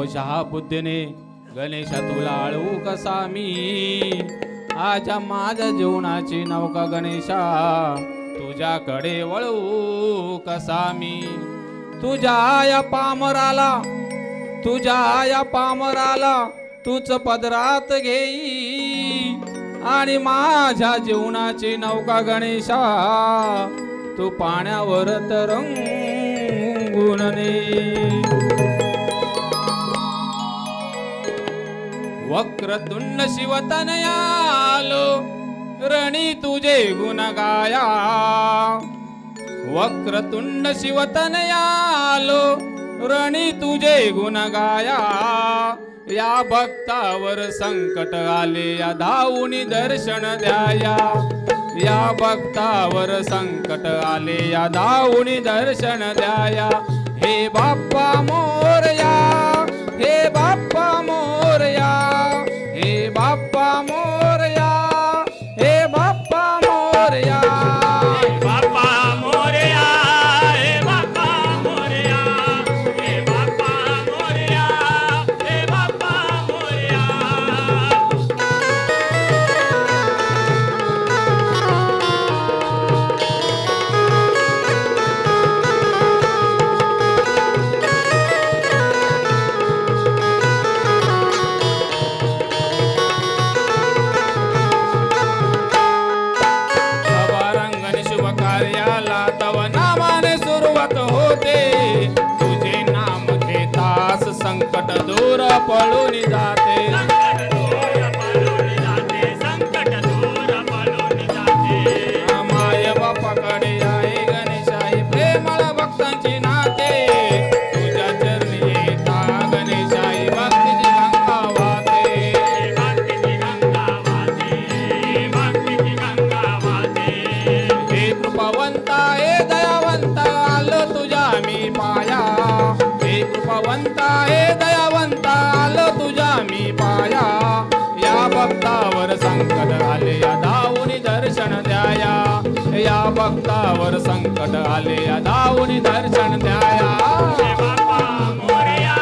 बुद्धीने गणेशा तुला आळू कसा मी आजा माझ्या जीवनाची नौका गणेशा तुझ्याकडे वळू कसा मी तुझ्या या पामराला तूच पदरात घेई आणि माझ्या जीवनाची नौका गणेशा तू पाण्यावर तरंगून ने वक्रतुंड शिवतनयालो रणी तुझे गुण गाया वक्रतुंड शिवतनयालो रणी तुझे गुण गाया या भक्तावर संकट आले या धावूनी दर्शन द्याया या भक्तावर संकट आले या धावूनी दर्शन द्याया हे बाप्पा मोरया हे बाप्पा मोरया हे बाप्पा मोरया हे बाप्पा मोरया हे बाप्पा मोरया हे बाप्पा मोरया हे बाप्पा मोरया हे बाप्पा मोरया संकट दूर पळून जाते संकट दूर पळून जाते माय बापाकडे आहे गणेशाई प्रेमळ भक्तांची नाते तुझ्या चरणी येता गणेशाई भक्तीची गंगा वाहते भक्तीची गंगा वाहते भक्तीची गंगा वाहते हे कृपावंता हे दयावंता आलो तुझ्या मी पाया हे कृपावंता हे दयावंता आलो तुझ्या मी पाया या भक्तावर संकट आले या धावूनी दर्शन द्याया या भक्तावर संकट आले या धावूनी दर्शन द्याया हे बाप्पा मोरया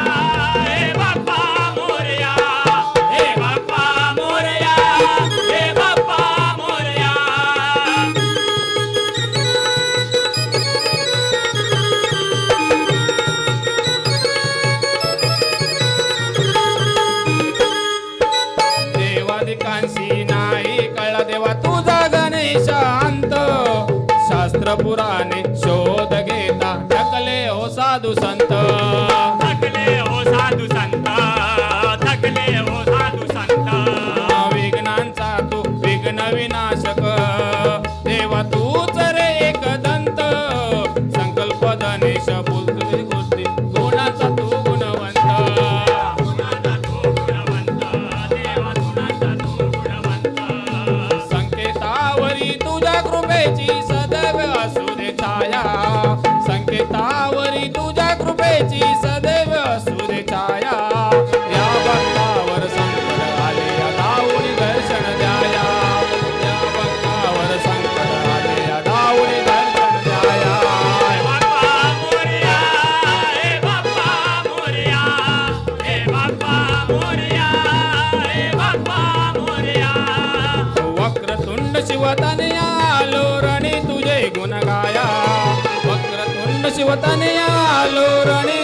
हे बाप्पा मोरया हे बाप्पा मोरया हे बाप्पा मोरया देवादिकांशी नाही कळला देवा तुझा गणेशांत शास्त्र पुराणे शोध घेता थकले हो साधू संत थकले हो साधू संत थकले हो साधू संत विघ्नांचा तू विघ्न विनाशक देवा तूच रे एक दंत संकल्प गणेश बुद्धी बुद्धी गुणाचा तू गुणवंत गुणाचा तू गुणवंत देवा गुणाचा तू गुणवंत संकेतावरी तुझ्या कृपेची सदैव असू दे छाया संकेतावरी तुझ्या कृपेची सदैव असू दे छाया या भक्तावर संकट आले या धावूनी दर्शन द्याया या भक्तावर संकट आले या धावूनी दर्शन द्याया हे बाप्पा मोरया हे बाप्पा मोरया हे बाप्पा मोरया हे बाप्पा मोरया वक्रतुंड शिवतनया आलो रणी तुझे गुण गाया वक्रतुंड शिवतनया आलो रणी